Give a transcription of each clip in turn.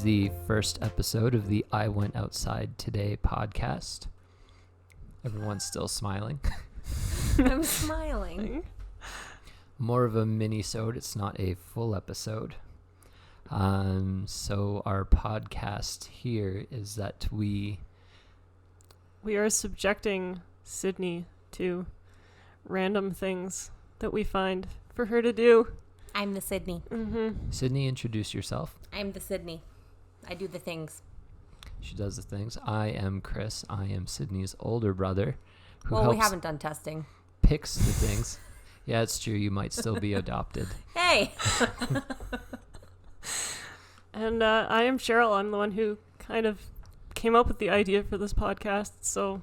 the first episode of the I Went Outside Today podcast. Everyone's still smiling. I'm smiling. More of a mini-sode. It's not a full episode. So our podcast here is that we are subjecting Sydney to random things that we find for her to do. I'm the Sydney. Mm-hmm. Sydney, introduce yourself. I'm the Sydney. I do the things. She does the things. I am Chris. I am Sydney's older brother. Well, we haven't done testing. Picks the things. Yeah, it's true. You might still be adopted. Hey! And I am Sheryl. I'm the one who kind of came up with the idea for this podcast. So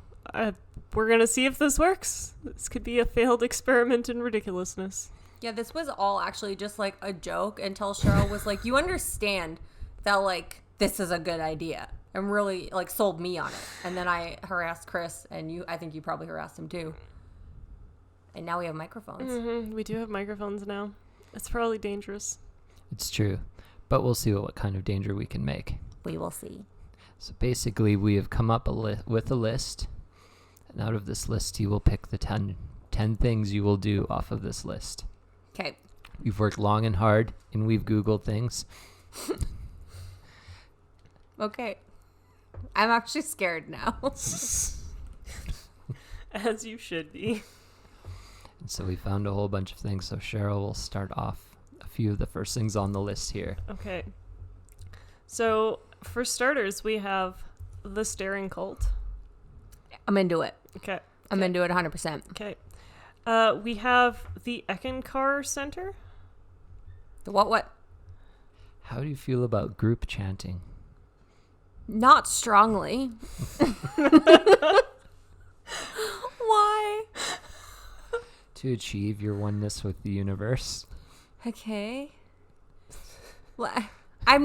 we're going to see if this works. This could be a failed experiment in ridiculousness. Yeah, this was all actually just like a joke until Sheryl was like, you understand that like this is a good idea, and really like sold me on it. And then I harassed Chris, and I think you probably harassed him too. And now we have microphones. Mm-hmm. We do have microphones now. It's probably dangerous. It's true. But we'll see what kind of danger we can make. We will see. So basically, we have come up with a list. And out of this list, you will pick the 10 things you will do off of this list. Okay. We've worked long and hard, and we've Googled things. Okay. I'm actually scared now. As you should be. And so we found a whole bunch of things. So Sheryl will start off a few of the first things on the list here. Okay. So, for starters, we have the staring cult. I'm into it. Okay. I'm into it 100%. Okay. We have the Eckankar Center. The what? How do you feel about group chanting? Not strongly. Why? To achieve your oneness with the universe. Okay. Well, I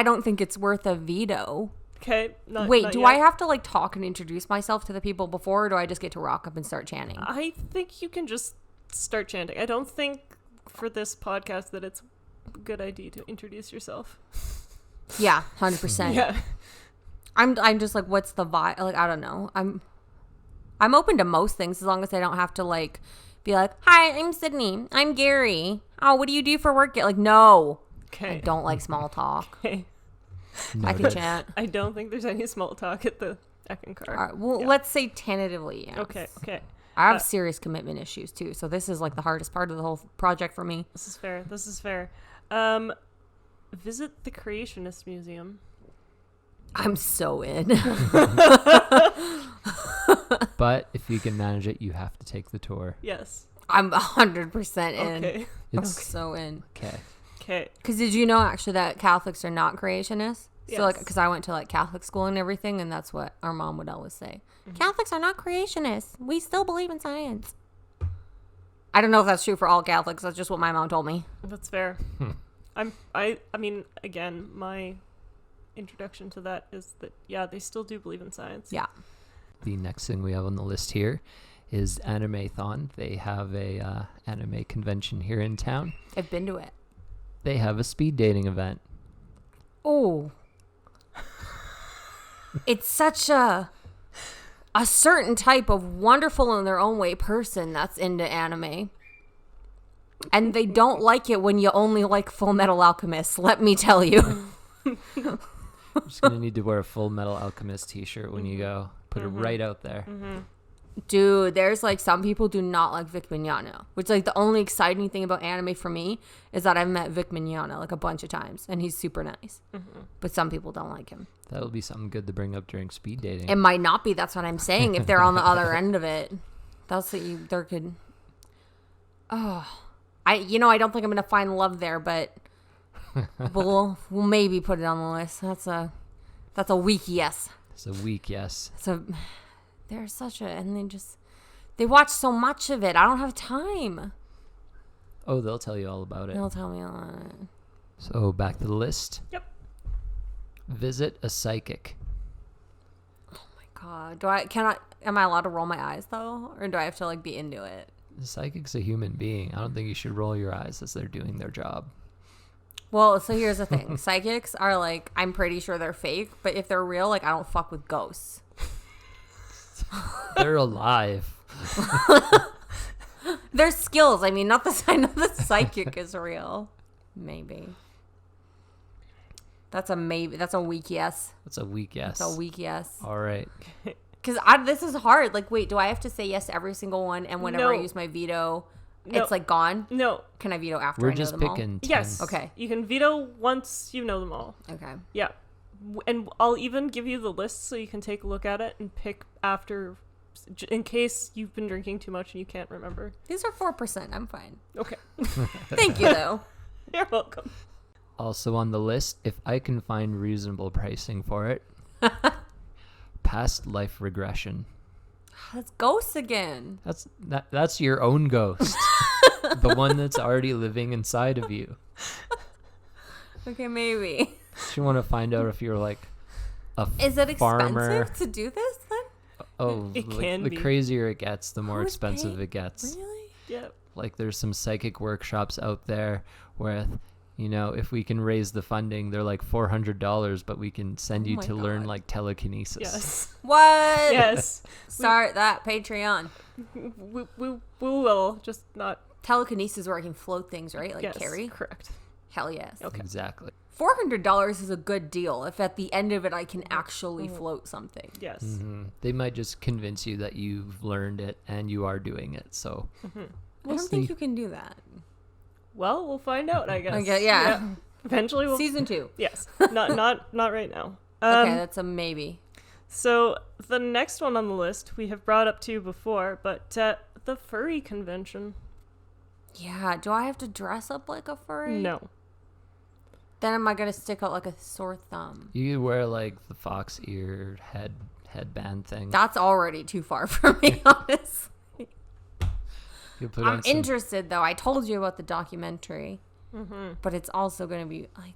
don't think it's worth a veto. Okay. Wait, not do yet. I have to like talk and introduce myself to the people before, or do I just get to rock up and start chanting? I think you can just start chanting. I don't think for this podcast that it's a good idea to introduce yourself. Yeah, 100%. Yeah. I'm just like, what's the vibe? Like, I don't know. I'm open to most things as long as I don't have to like be like, hi, I'm Sydney. I'm Gary. Oh, what do you do for work? Like, no. Okay. I don't like small talk. Okay. I can chant. I don't think there's any small talk at the Eckankar. All right, well, Yeah. let's say tentatively. Yes. Okay. I have serious commitment issues too, so this is like the hardest part of the whole project for me. This is fair. Visit the Creationist Museum. I'm so in. But if you can manage it, you have to take the tour. Yes. I'm 100% in. Okay. I'm so in. Okay. Okay. Because did you know actually that Catholics are not creationists? Yes. So like, because I went to like Catholic school and everything, and that's what our mom would always say. Mm-hmm. Catholics are not creationists. We still believe in science. I don't know if that's true for all Catholics. That's just what my mom told me. That's fair. I mean, again, my introduction to that is that, yeah, they still do believe in science. Yeah. The next thing we have on the list here is Animathon. They have a anime convention here in town. I've been to it. They have a speed dating event. Oh. It's such a certain type of wonderful in their own way person that's into anime. And they don't like it when you only like Full Metal Alchemist, let me tell you. You're just going to need to wear a Full Metal Alchemist t-shirt when you go. Put it right out there. Mm-hmm. Dude, there's like some people do not like Vic Mignogna, which like the only exciting thing about anime for me is that I've met Vic Mignogna like a bunch of times and he's super nice. Mm-hmm. But some people don't like him. That'll be something good to bring up during speed dating. It might not be. That's what I'm saying. If they're on the other end of it, that's what there could. Oh, I don't think I'm gonna find love there, but we'll maybe put it on the list. That's a weak yes. It's a weak yes. So they're and they watch so much of it. I don't have time. Oh, they'll tell you all about it. They'll tell me all about it. So back to the list. Yep. Visit a psychic. Oh my god. Am I allowed to roll my eyes though? Or do I have to like be into it? The psychic's a human being. I don't think you should roll your eyes as they're doing their job. Well, so here's the thing. Psychics are like, I'm pretty sure they're fake, but if they're real, like, I don't fuck with ghosts. They're alive. Their skills. I mean, not the sign of the psychic is real. Maybe. That's a maybe. That's a weak yes. That's a weak yes. That's a weak yes. All right. Because this is hard. Like, wait, do I have to say yes to every single one? And whenever I use my veto, it's like gone? No. Can I veto after We're I know just them all? picking 10. Yes. Okay. You can veto once you know them all. Okay. Yeah. And I'll even give you the list so you can take a look at it and pick after, in case you've been drinking too much and you can't remember. These are 4%. I'm fine. Okay. Thank you, though. You're welcome. Also on the list, if I can find reasonable pricing for it, past life regression. That's ghosts again. That's your own ghost. The one that's already living inside of you. Okay, maybe. You want to find out if you're like a Is it farmer. expensive to do this then? Oh, It like, can the be. crazier it gets, the more Who's expensive paying? it gets. Really? Yeah. Like there's some psychic workshops out there where, you know, if we can raise the funding, they're like $400, but we can send you my to learn God. like telekinesis. Yes. What? Yes. Start that Patreon. We will, just not. Telekinesis where I can float things, right? Like Yes, carry? correct. Hell yes. Okay. Exactly. $400 is a good deal if at the end of it I can actually float something. Yes. Hmm. They might just convince you that you've learned it and you are doing it. So I we'll don't think see. you can do that. Well, we'll find out, I guess. Okay, yeah. Eventually we'll. Season 2. Yes. Not right now. Okay, that's a maybe. So the next one on the list we have brought up to you before, but the Furry Convention. Yeah, do I have to dress up like a furry? No. Then am I going to stick out like a sore thumb? You could wear like the fox ear headband thing. That's already too far for me, honestly. You put I'm on some- interested, though. I told you about the documentary, Mm-hmm. but it's also going to be like...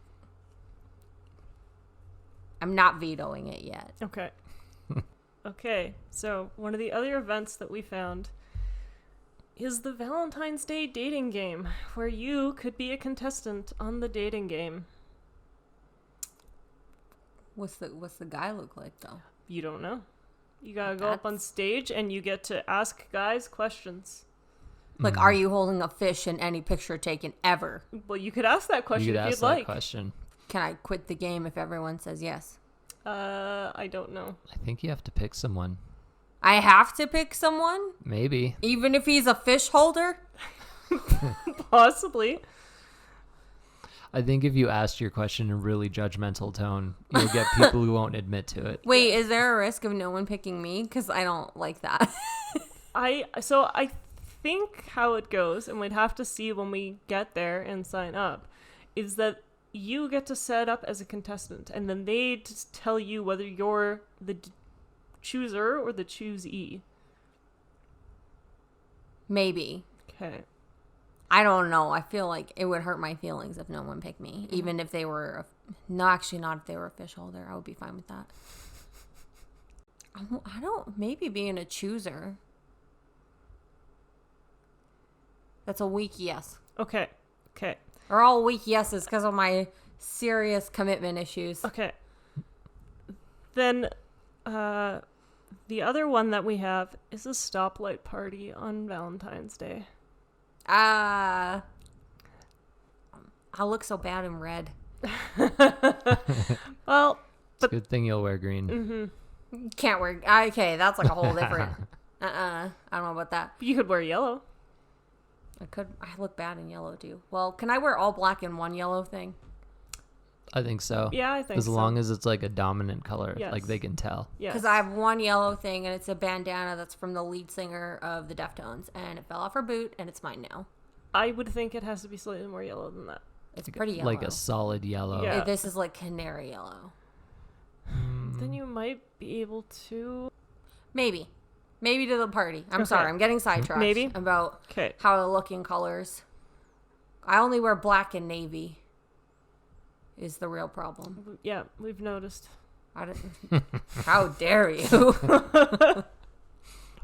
I'm not vetoing it yet. Okay. Okay, so one of the other events that we found is the Valentine's Day dating game, where you could be a contestant on the dating game. What's the guy look like, though? You don't know. You gotta go up on stage and you get to ask guys questions. Like, are you holding a fish in any picture taken ever? Well, you could ask that You question could if ask you'd that like. question. Can I quit the game if everyone says yes? I don't know. I think you have to pick someone. I have to pick someone? Maybe. Even if he's a fish holder? Possibly. I think if you asked your question in a really judgmental tone, you'll get people who won't admit to it. Wait, is there a risk of no one picking me? Because I don't like that. I think how it goes, and we'd have to see when we get there and sign up, is that you get to set up as a contestant, and then they just tell you whether you're the chooser or the choosee. Maybe. Okay. I don't know. I feel like it would hurt my feelings if no one picked me. Even if they were... No, actually not if they were a fish holder. I would be fine with that. I don't... Maybe being a chooser. That's a weak yes. Okay. Or all weak yeses because of my serious commitment issues. Okay. Then, the other one that we have is a stoplight party on Valentine's Day. I look so bad in red. Well, It's a good thing you'll wear green. Can't wear... Okay, that's like a whole different... I don't know about that. you could wear yellow. I look bad in yellow too. Well, can I wear all black and one yellow thing? I think so. Yeah, I think As so. long as it's like a dominant color, Yes. like they can tell. Yes. Because I have one yellow thing, and it's a bandana that's from the lead singer of the Deftones, and it fell off her boot, and it's mine now. I would think it has to be slightly more yellow than that. It's pretty yellow. Like a solid yellow. Yeah. This is like canary yellow. Then you might be able to... Maybe to the party. I'm Okay. sorry, I'm getting sidetracked. Maybe. About Okay. how to look in colors. I only wear black and navy. Is the real problem. Yeah, we've noticed. How dare you?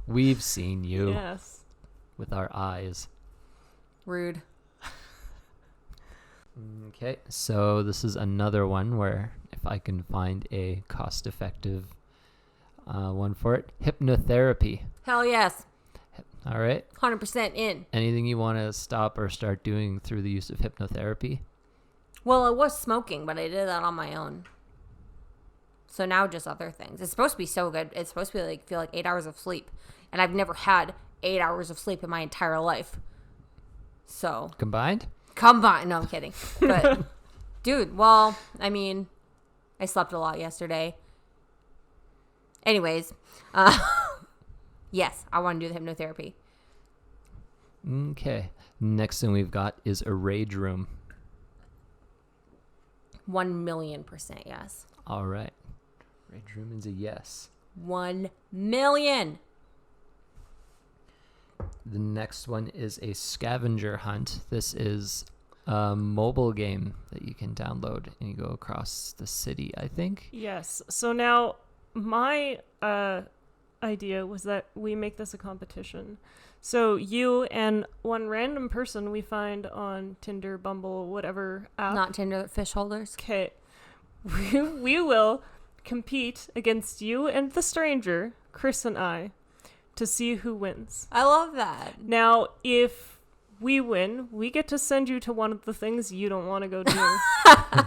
We've seen you Yes. with our eyes. Rude. Okay, so this is another one where if I can find a cost-effective one for it. Hypnotherapy. Hell yes. All right. 100% in. Anything you want to stop or start doing through the use of hypnotherapy? Well, I was smoking, but I did that on my own. So now just other things. It's supposed to be so good. It's supposed to be feel like 8 hours of sleep. And I've never had 8 hours of sleep in my entire life. So. Combined? Combined. No, I'm kidding. But, dude, well, I mean, I slept a lot yesterday. Anyways, yes, I want to do the hypnotherapy. Okay. Next thing we've got is a rage room. 1,000,000% yes. All right. Rage room is a yes. 1,000,000. The next one is a scavenger hunt. This is a mobile game that you can download and you go across the city, I think. Yes. So now my idea was that we make this a competition. So you and one random person we find on Tinder, Bumble, whatever app. Not Tinder, fish holders. Okay. We will compete against you and the stranger, Chris and I, to see who wins. I love that. Now, if we win, we get to send you to one of the things you don't want to go do.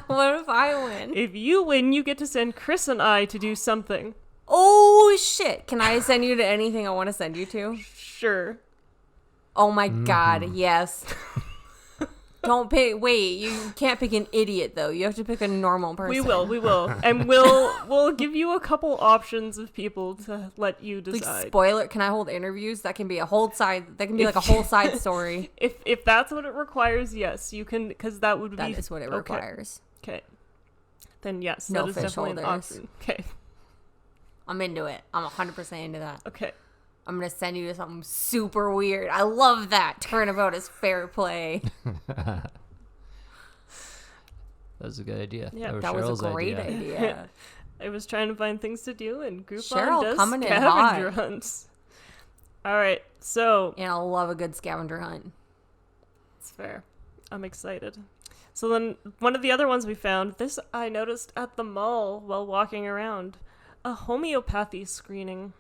What if I win? If you win, you get to send Chris and I to do something. Oh, shit. Can I send you to anything I want to send you to? Sure. Oh, my God. Yes. Don't pick. Wait, you can't pick an idiot, though. You have to pick a normal person. We will. And we'll give you a couple options of people to let you decide. Like, spoiler, can I hold interviews? That can be a whole side. That can be like a whole side story. If that's what it requires, yes, you can, because that would be. That is what it requires. Okay. Then yes, No that is fish definitely an holders. option. Okay. I'm into it. I'm 100% into that. Okay. I'm going to send you to something super weird. I love that. Turnabout is fair play. That was a good idea. Yeah, that was Cheryl's a great idea. I was trying to find things to do, and Cheryl Groupon does coming in scavenger hot. hunts. All right, so And I love a good scavenger hunt. it's fair. I'm excited. So then, one of the other ones we found, this I noticed at the mall while walking around, a homeopathy screening.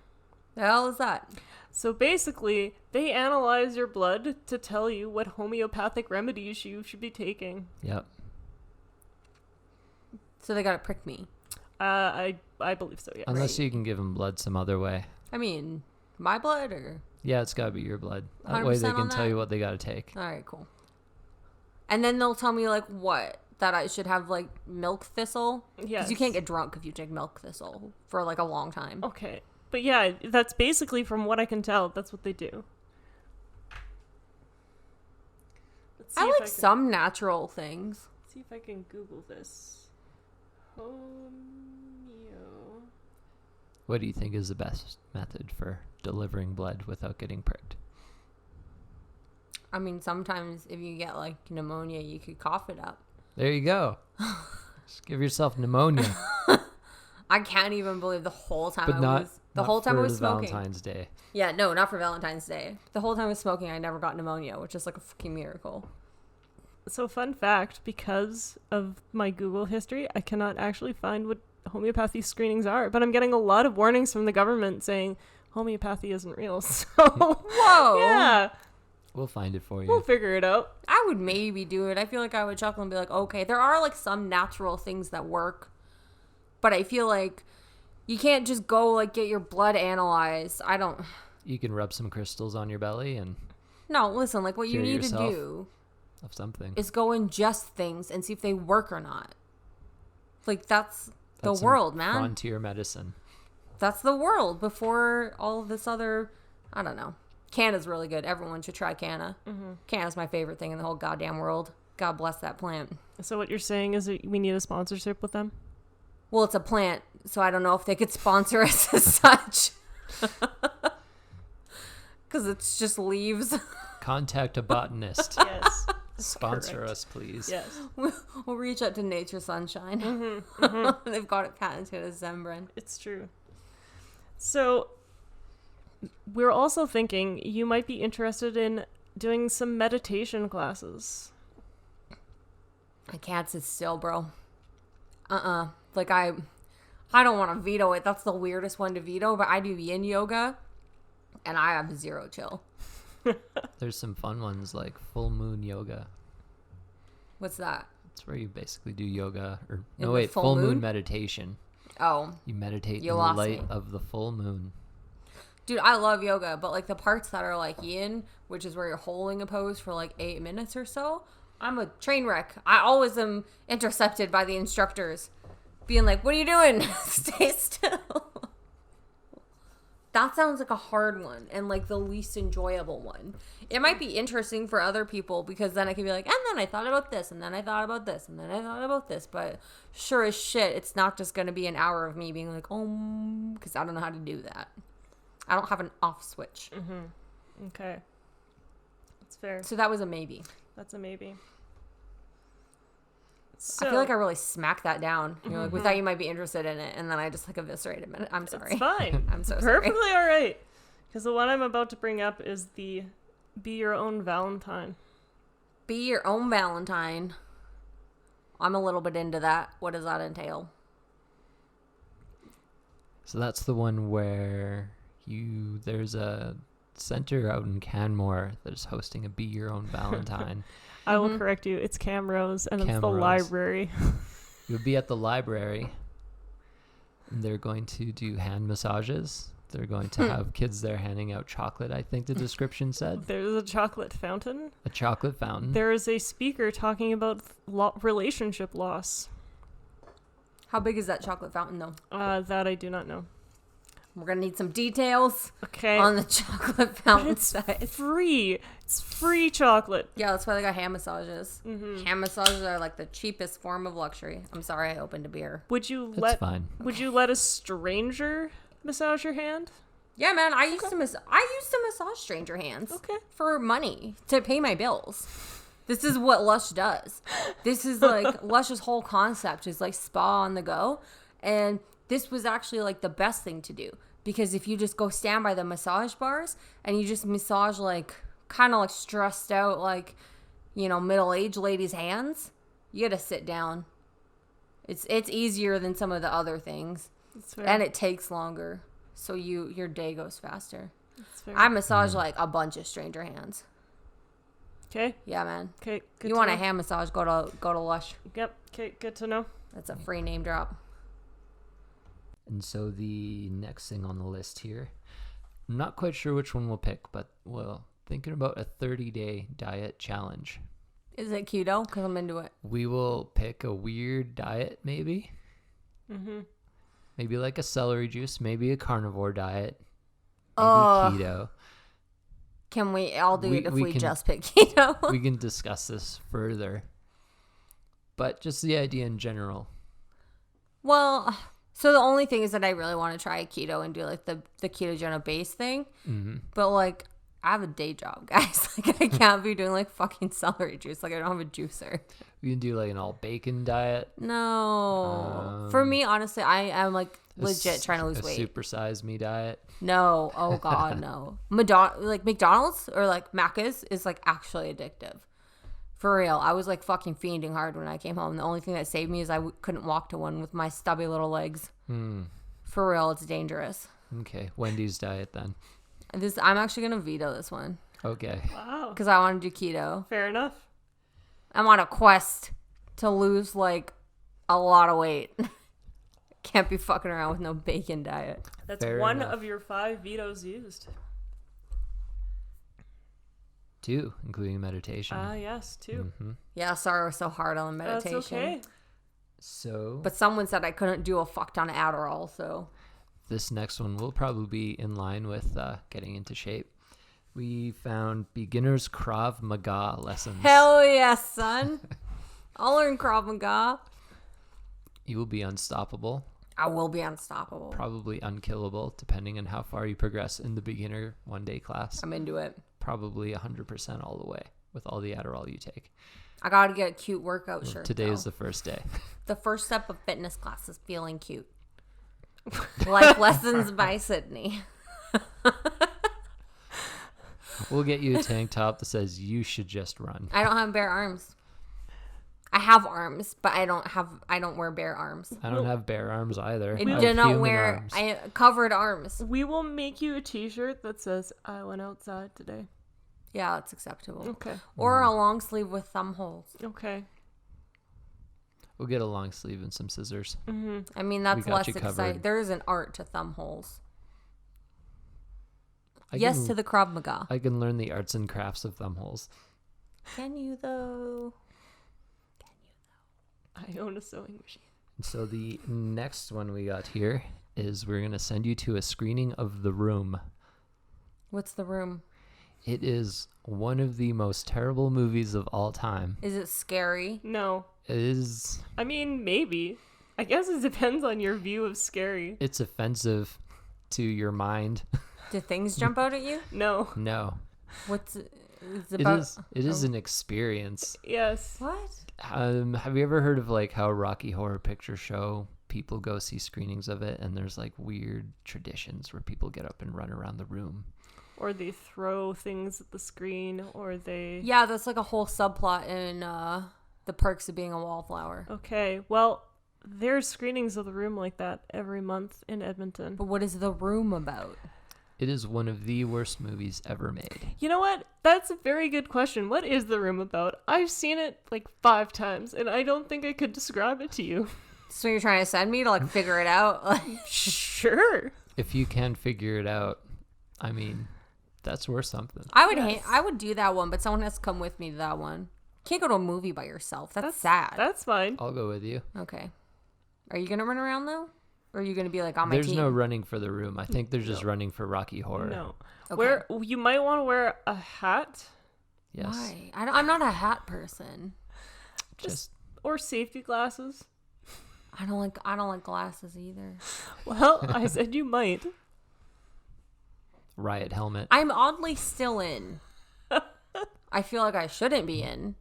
The hell is that? So basically, they analyze your blood to tell you what homeopathic remedies you should be taking. Yep. So they got to prick me. I believe so, yeah. Unless you can give them blood some other way. I mean, my blood or? Yeah, it's got to be your blood. That way they 100% can on tell that? you what they got to take. All right, cool. And then they'll tell me, like, what? That I should have, like, milk thistle? Yes. Because you can't get drunk if you drink milk thistle for, like, a long time. Okay. But yeah, that's basically, from what I can tell, that's what they do. Let's see I if like can- some natural things. See if I can Google this. Homeo. What do you think is the best method for delivering blood without getting pricked? I mean, sometimes if you get, like, pneumonia, you could cough it up. There you go. Just give yourself pneumonia. I can't even believe the whole time But I not, was... not whole time I for was smoking. Valentine's Day. Yeah, no, not for Valentine's Day. The whole time I was smoking, I never got pneumonia, which is like a fucking miracle. So fun fact, because of my Google history, I cannot actually find what homeopathy screenings are, but I'm getting a lot of warnings from the government saying homeopathy isn't real. So Whoa! yeah, We'll find it for you. we'll figure it out. I would maybe do it. I feel like I would chuckle and be like, okay, there are like some natural things that work, but I feel like you can't just go like get your blood analyzed. I don't... You can rub some crystals on your belly and No, listen, like what you Cure need to yourself do of something. is go ingest things and see if they work or not. Like that's the That's some world, man. Frontier medicine. That's the world before all of this other, I don't know. Canna's really good. Everyone should try canna. Mm-hmm. Canna's my favorite thing in the whole goddamn world. God bless that plant. So what you're saying is that we need a sponsorship with them? Well, it's a plant, so I don't know if they could sponsor us as such. Because it's just leaves. Contact a botanist. Yes. Sponsor correct. us, please. Yes. We'll reach out to Nature Sunshine. Mm-hmm, mm-hmm. They've got it patented as Zembrin. It's true. So we're also thinking you might be interested in doing some meditation classes. I can't sit still, bro. Like, I don't want to veto it. That's the weirdest one to veto, but I do yin yoga, and I have zero chill. There's some fun ones like full moon yoga. What's that? It's where you basically do yoga, or In no, the wait, full full moon moon? meditation. Oh, You meditate You in the lost light me. of the full moon. dude, I love yoga, but like the parts that are like yin, which is where you're holding a pose for like 8 minutes or so, I'm a train wreck. I always am intercepted by the instructors being like, what are you doing? Stay still. That sounds like a hard one and like the least enjoyable one. It might be interesting for other people because then I can be like, and then I thought about this, and then I thought about this, and then I thought about this. But sure as shit, it's not just going to be an hour of me being like, oh, because I don't know how to do that. I don't have an off switch. Okay. That's fair. So that was a maybe. That's a maybe. So, I feel like I really smacked that down. You're like, we thought you might be interested in it, and then I just like eviscerated it. I'm sorry. it's fine. I'm so sorry. Perfectly all right. Because the one I'm about to bring up is the Be Your Own Valentine. Be your own Valentine. I'm a little bit into that. What does that entail? So that's the one where there's a center out in Canmore that is hosting a Be Your Own Valentine. I will correct you. It's Camrose, and it's the Camrose. library. You'll be at the library, and they're going to do hand massages. They're going to have kids there handing out chocolate, I think the description said. There's a chocolate fountain. A chocolate fountain. There is a speaker talking about relationship loss. How big is that chocolate fountain, though? That I do not know. We're going to need some details Okay. on the chocolate fountain It's size. free. It's free chocolate. Yeah, that's why they got hand massages. Hand massages are like the cheapest form of luxury. I'm sorry I opened a beer. Would you That's fine. Would you let a stranger massage your hand? Yeah, man, I used to massage stranger hands. Okay. For money to pay my bills. This is what Lush does. This is like Lush's whole concept is like spa on the go. And this was actually like the best thing to do because if you just go stand by the massage bars and you just massage like kind of like stressed out, like, you know, middle-aged ladies' hands, you got to sit down. It's easier than some of the other things. That's fair. And it takes longer. So your day goes faster. That's fair. I massage like a bunch of stranger hands. Okay. Yeah, man. Okay. Good You to want know. a hand massage, go to Lush. Yep. Okay. Good to know. That's a free name drop. And so the next thing on the list here, I'm not quite sure which one we'll pick, but thinking about a 30-day diet challenge. Is it keto? Because I'm into it. We will pick a weird diet, maybe. Maybe like a celery juice, maybe a carnivore diet, maybe keto. Can we all do it if we can- just pick keto? We can discuss this further. But just the idea in general. Well, so the only thing is that I really want to try keto and do like the ketogenic base thing. But like, I have a day job, guys. Like, I can't be doing like fucking celery juice. Like, I don't have a juicer. We can do like an all bacon diet. No. For me, honestly, I am like legit trying to lose weight. A supersize me diet. No. Oh God, no. Like McDonald's or like Macca's is like actually addictive. For real. I was like fucking fiending hard when I came home. The only thing that saved me is I couldn't walk to one with my stubby little legs. For real, it's dangerous. Okay, Wendy's diet then. I'm actually gonna veto this one Okay. Wow. because I want to do keto. Fair enough. I'm on a quest to lose like a lot of weight. Can't be fucking around with no bacon diet. That's Fair one enough. of your 5 vetoes used. 2, including meditation. Yes, 2. Yeah, sorry I was so hard on the meditation. That's okay. So But someone said I couldn't do a fuck ton of Adderall, so this next one will probably be in line with getting into shape. We found beginner's Krav Maga lessons. hell yeah, son. I'll learn Krav Maga. You will be unstoppable, I will be unstoppable. probably unkillable, depending on how far you progress in the beginner one-day class. I'm into it. Probably 100% all the way with all the Adderall you take. I gotta get a cute workout shirt. Today though. is the first day. The first step of fitness class is feeling cute. Life Lessons by Sydney. We'll get you a tank top that says you should just run. I don't have bare arms. I have arms, but I don't wear bare arms. I don't have bare arms either. I I do have not human wear arms. covered arms. We will make you a t-shirt that says, I went outside today. Yeah, that's acceptable. Okay. Or a long sleeve with thumb holes. Okay. We'll get a long sleeve and some scissors. Mm-hmm. I mean, that's We got less you covered. exciting. There is an art to thumb holes. I Yes can- to the Krav Maga. I can learn the arts and crafts of thumb holes. Can you, though? I own a sewing machine. So the next one we got here is we're going to send you to a screening of The Room. What's The Room? It is one of the most terrible movies of all time. Is it scary? No. It is. I mean, maybe. I guess it depends on your view of scary. It's offensive to your mind. Do things jump out at you? No. No. What's it's It about? is. It is an experience. Yes. What? Have you ever heard of like how Rocky Horror Picture Show people go see screenings of it, and there's like weird traditions where people get up and run around the room? Or they throw things at the screen, or they... Yeah, that's like a whole subplot in The Perks of Being a Wallflower. Okay, well, there's screenings of The Room like that every month in Edmonton. But what is The Room about? It is one of the worst movies ever made. You know what? That's a very good question. What is The Room about? I've seen it like 5 times, and I don't think I could describe it to you. So you're trying to send me to like figure it out? Sure. If you can figure it out, I mean, that's worth something. I would do that one, but someone has to come with me to that one. Can't go to a movie by yourself. That's sad. That's fine. I'll go with you. Okay. Are you gonna run around though? Or are you gonna be like on my There's team? no running for The Room. I think they're just running for Rocky Horror. No. Okay. You might want to wear a hat. Yes. Why? I'm not a hat person. Just Or safety glasses. I don't like glasses either. Well, I said you might. riot helmet. I'm oddly still in. I feel like I shouldn't be in,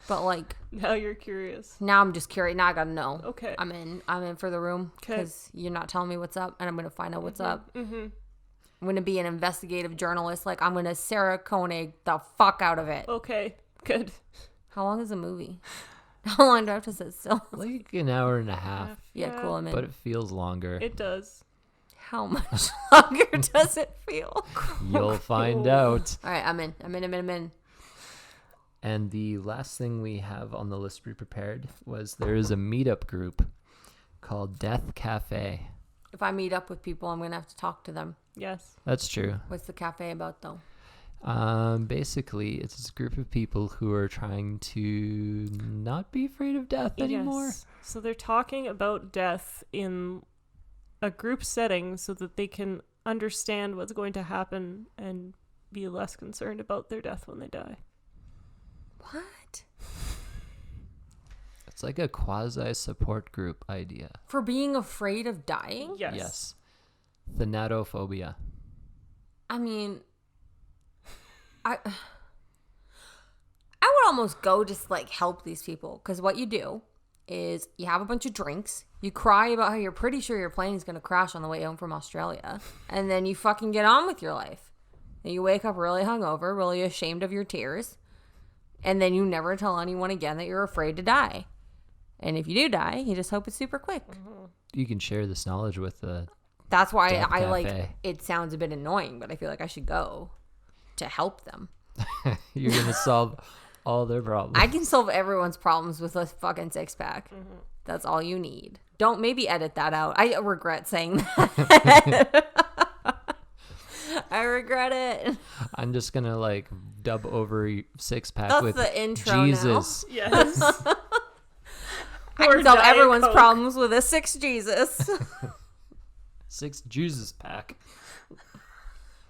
but like Now you're curious. now I'm just curious. Now I gotta know. Okay. I'm in for The Room 'Kay. because you're not telling me what's up, and I'm gonna find out what's up. Mm-hmm. I'm gonna be an investigative journalist. Like I'm gonna Sarah Koenig the fuck out of it. Okay. Good. How long is the movie? How long do I have to sit still? Like an hour and a half, Yeah, cool. I'm in. but it feels longer. It does. How much longer does it feel? You'll find Cool. out. All right, I'm in. And the last thing we have on the list we prepared was there is a meetup group called Death Cafe. If I meet up with people, I'm gonna have to talk to them. Yes. That's true. What's the cafe about though? Basically, it's a group of people who are trying to not be afraid of death anymore. Yes. So they're talking about death in a group setting so that they can understand what's going to happen and be less concerned about their death when they die. What? It's like a quasi support group idea. For being afraid of dying? Yes. Thanatophobia. I mean, I would almost go just like help these people, because what you do is you have a bunch of drinks, you cry about how you're pretty sure your plane is going to crash on the way home from Australia, and then you fucking get on with your life. And you wake up really hungover, really ashamed of your tears, and then you never tell anyone again that you're afraid to die. And if you do die, you just hope it's super quick. You can share this knowledge with the That's why Death I like Cafe. it. Sounds a bit annoying, but I feel like I should go to help them. You're gonna solve all their problems. I can solve everyone's problems with a fucking 6-pack. That's all you need. Don't maybe edit that out. I regret saying that. I regret it. I'm just gonna like dub over 6-pack That's with the intro Jesus. Yes. I Or can solve Diet everyone's Coke. problems with a 6 Jesus. 6 Jesus pack.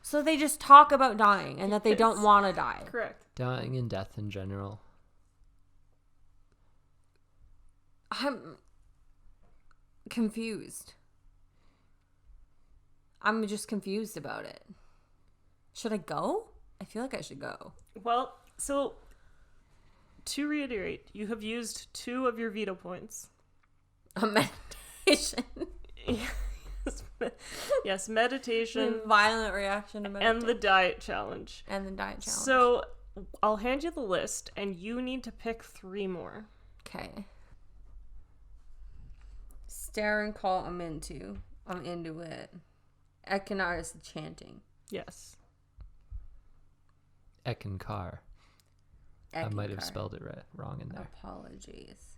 So they just talk about dying and that they don't want to die. Correct. Dying and death in general. I'm confused. I'm just confused about it. Should I go? I feel like I should go. Well, so to reiterate, you have used 2 of your veto points. A meditation. Yes, meditation Violent reaction to meditation. and the diet challenge. And the diet challenge. So I'll hand you the list, and you need to pick 3 more. Okay. Stare and call, I'm into it. Ekinar is chanting. Yes. Ekankar. I might have spelled it wrong in there. Apologies.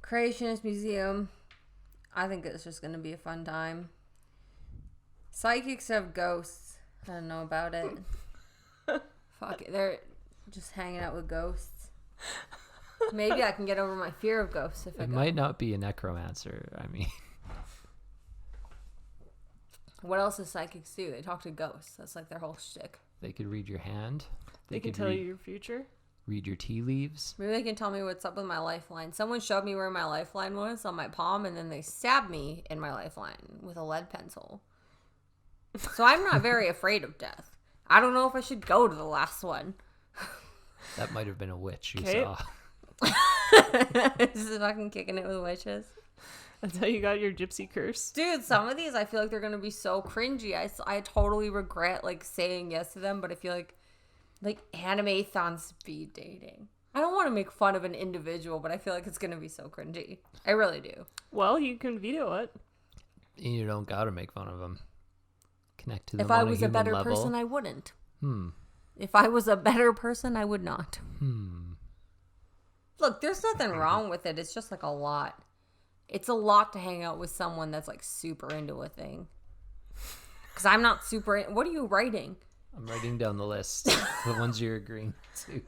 Creationist Museum. I think it's just going to be a fun time. Psychics have ghosts. I don't know about it. Fuck it. They're just hanging out with ghosts. Maybe I can get over my fear of ghosts if I It go. might not be a necromancer. I mean, What else do psychics do? They talk to ghosts. That's like their whole shtick. they could read your hand. They can could tell you your future. read your tea leaves. Maybe they can tell me what's up with my lifeline. Someone showed me where my lifeline was on my palm, and then they stabbed me in my lifeline with a lead pencil. So I'm not very afraid of death. I don't know if I should go to the last one. That might have been a witch you Okay. saw. This is fucking kicking it with witches. That's how you got your gypsy curse. Dude, some of these I feel like they're going to be so cringy. I totally regret like saying yes to them, but I feel like anime-thon speed dating. I don't want to make fun of an individual, but I feel like it's going to be so cringy. I really do. Well, you can veto it. And you don't gotta make fun of them. Connect to them If on I a was a human better level. person, I wouldn't. If I was a better person, I would not. Look, there's nothing wrong with it. It's just like a lot. It's a lot to hang out with someone that's like super into a thing. Because I'm not super. What are you writing? I'm writing down the list. The ones you're agreeing to.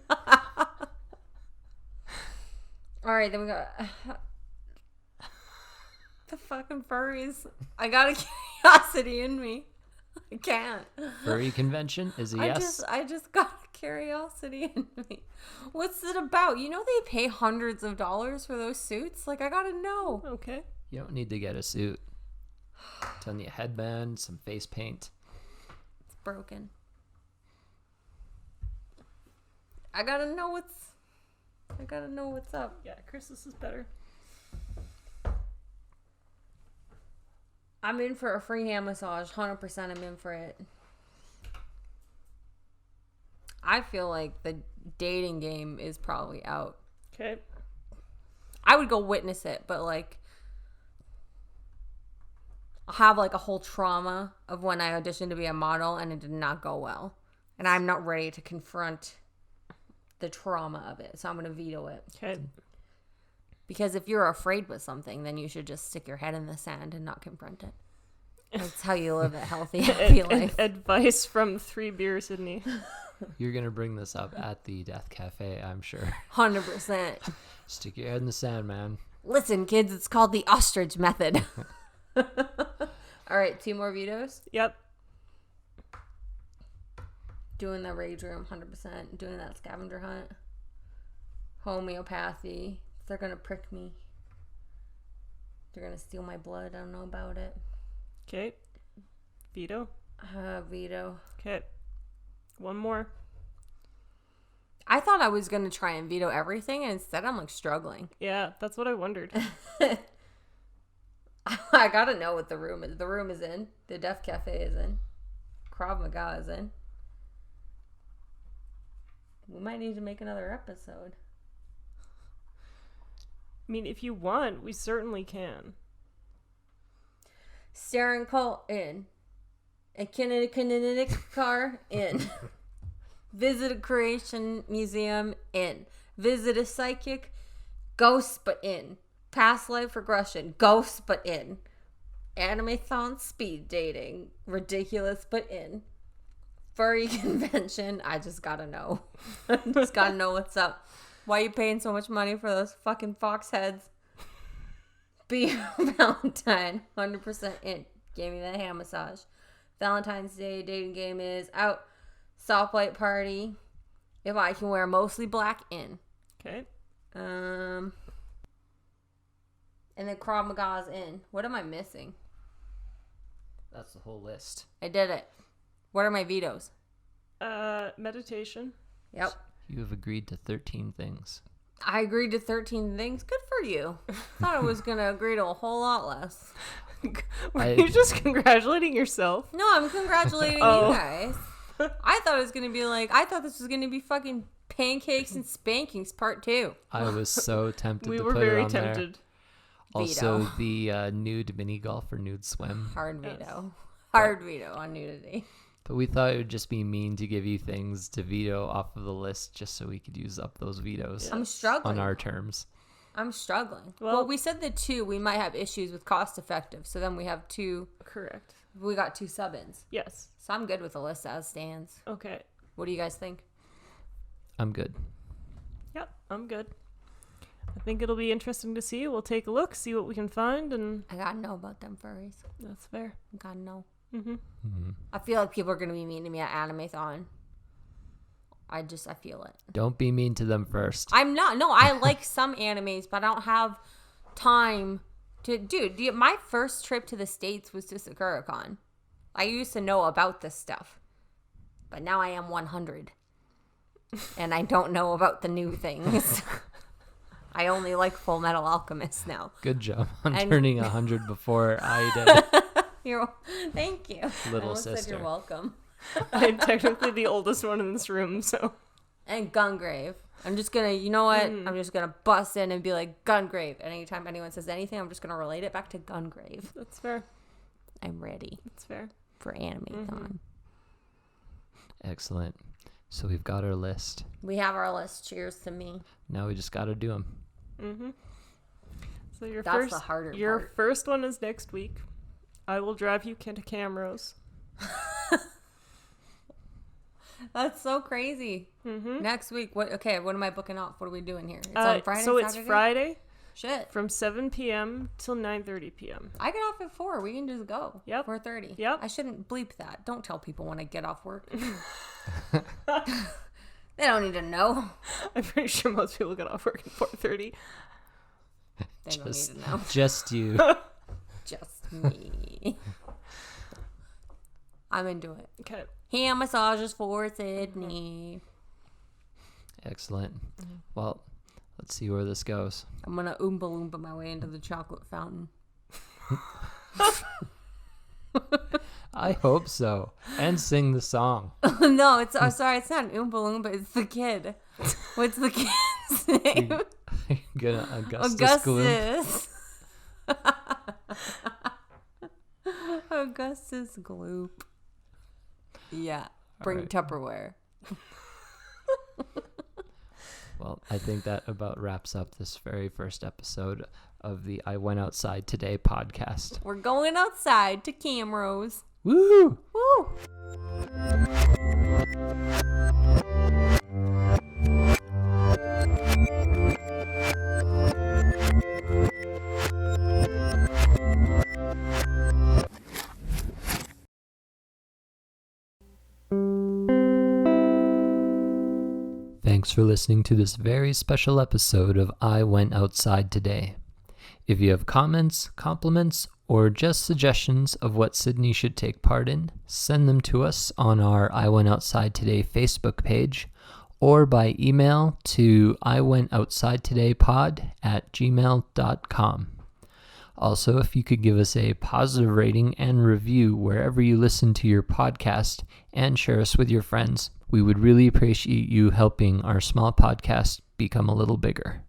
All right, then we got the fucking furries. I got a curiosity in me. I can't. Furry Convention is a yes. I just got a curiosity in me. What's it about? You know they pay hundreds of dollars for those suits? Like, I gotta know. Okay. You don't need to get a suit. Don't need a headband, some face paint. It's broken. I gotta know what's up. Yeah, Chris, this is better. I'm in for a free hand massage. 100% I'm in for it. I feel like the dating game is probably out. Okay. I would go witness it, but like I'll have like a whole trauma of when I auditioned to be a model and it did not go well. And I'm not ready to confront the trauma of it. So I'm going to veto it. Okay. Because if you're afraid with something, then you should just stick your head in the sand and not confront it. That's how you live a healthy, happy life. Advice from 3 Beer Sydney. You're going to bring this up at the Death Cafe, I'm sure. 100%. Stick your head in the sand, man. Listen, kids, it's called the ostrich method. All right, 2 more vetoes. Yep. Doing the rage room, 100%. Doing that scavenger hunt. Homeopathy. They're going to prick me. They're going to steal my blood. I don't know about it. Okay. Veto. Veto. Okay. 1 more. I thought I was going to try and veto everything, and instead I'm like struggling. Yeah, that's what I wondered. I got to know what the room is. The room is in. The Death Cafe is in. Krav Maga is in. We might need to make another episode. I mean, if you want, we certainly can. Staring call in. A kinetic car in. Visit a creation museum in. Visit a psychic, ghost but in. Past life regression, ghost but in. Anime-thon speed dating, ridiculous but in. Furry Convention, I just gotta know. I just gotta know what's up. Why are you paying so much money for those fucking fox heads? Be Valentine, 100% in. Gave me that hand massage. Valentine's Day dating game is out. Stoplight party. If I can wear mostly black, in. Okay. And then Krav Maga's in. What am I missing? That's the whole list. I did it. What are my vetoes? Meditation. Yep. You have agreed to 13 things. I agreed to 13 things. Good for you. Thought I was going to agree to a whole lot less. Were you just congratulating yourself? No, I'm congratulating you guys. I thought it was going to be like, I thought this was going to be fucking Pancakes and Spankings Part 2. I was so tempted We to were put it very on there. tempted. Also, Veto. the nude mini golf or nude swim. Hard Yes. veto. Hard veto on nudity. But we thought it would just be mean to give you things to veto off of the list just so we could use up those vetoes I'm struggling. on our terms. I'm struggling. Well- Well, we said the 2, we might have issues with cost effective. So then we have 2, Correct. we got 2 sub-ins. Yes. So I'm good with the list as stands. Okay. What do you guys think? I'm good. Yep, I'm good. I think it'll be interesting to see. We'll take a look, see what we can find, and I gotta know about them furries. that's fair. I gotta know. Mm-hmm. I feel like people are gonna be mean to me at Anime-thon. I feel it. Don't be mean to them first. I'm not. No, I like some animes, but I don't have time to. Dude, my first trip to the States was to SakuraCon. I used to know about this stuff, but now I am 100, and I don't know about the new things. I only like Full Metal Alchemist now. Good job on And- turning 100 before I did. Thank you. Little I almost said sister. you're welcome. I'm technically the oldest one in this room, so And Gungrave. I'm just gonna, you know what? I'm just gonna bust in and be like Gungrave. And anytime anyone says anything, I'm just gonna relate it back to Gungrave. that's fair. I'm ready That's fair. for Anime-thon. Excellent. So we've got our list. We have our list. Cheers to me. Now we just got to do them. Mm-hmm. So your That's first, the harder your part. first one is next week. I will drive you to Camrose. That's so crazy. Mm-hmm. Next week, what? Okay, what am I booking off? What are we doing here? It's on Friday. So it's Saturday? Friday Shit. from 7 p.m. till 9:30 p.m. I get off at 4. We can just go. Yep. 4:30. Yep. I shouldn't bleep that. Don't tell people when I get off work. They don't need to know. I'm pretty sure most people get off work at 4:30. They don't need to know. Just you. Just me. I'm into it. Okay. Hand massages for Sydney. Excellent. Well, let's see where this goes. I'm gonna oompa loompa my way into the chocolate fountain. I hope so. And sing the song. No, it's sorry, it's not an oompa loompa. It's the kid. What's the kid's name? Gonna Augustus Gloom. Augustus. Augustus Gloop. Yeah. Bring right. Tupperware. Well, I think that about wraps up this very first episode of the I Went Outside Today podcast. We're going outside to Camrose. Woo! Woo! Thanks for listening to this very special episode of I Went Outside Today. If you have comments, compliments, or just suggestions of what Sydney should take part in, send them to us on our I Went Outside Today Facebook page or by email to iwentoutsidetodaypod@gmail.com. Also, if you could give us a positive rating and review wherever you listen to your podcast and share us with your friends, we would really appreciate you helping our small podcast become a little bigger.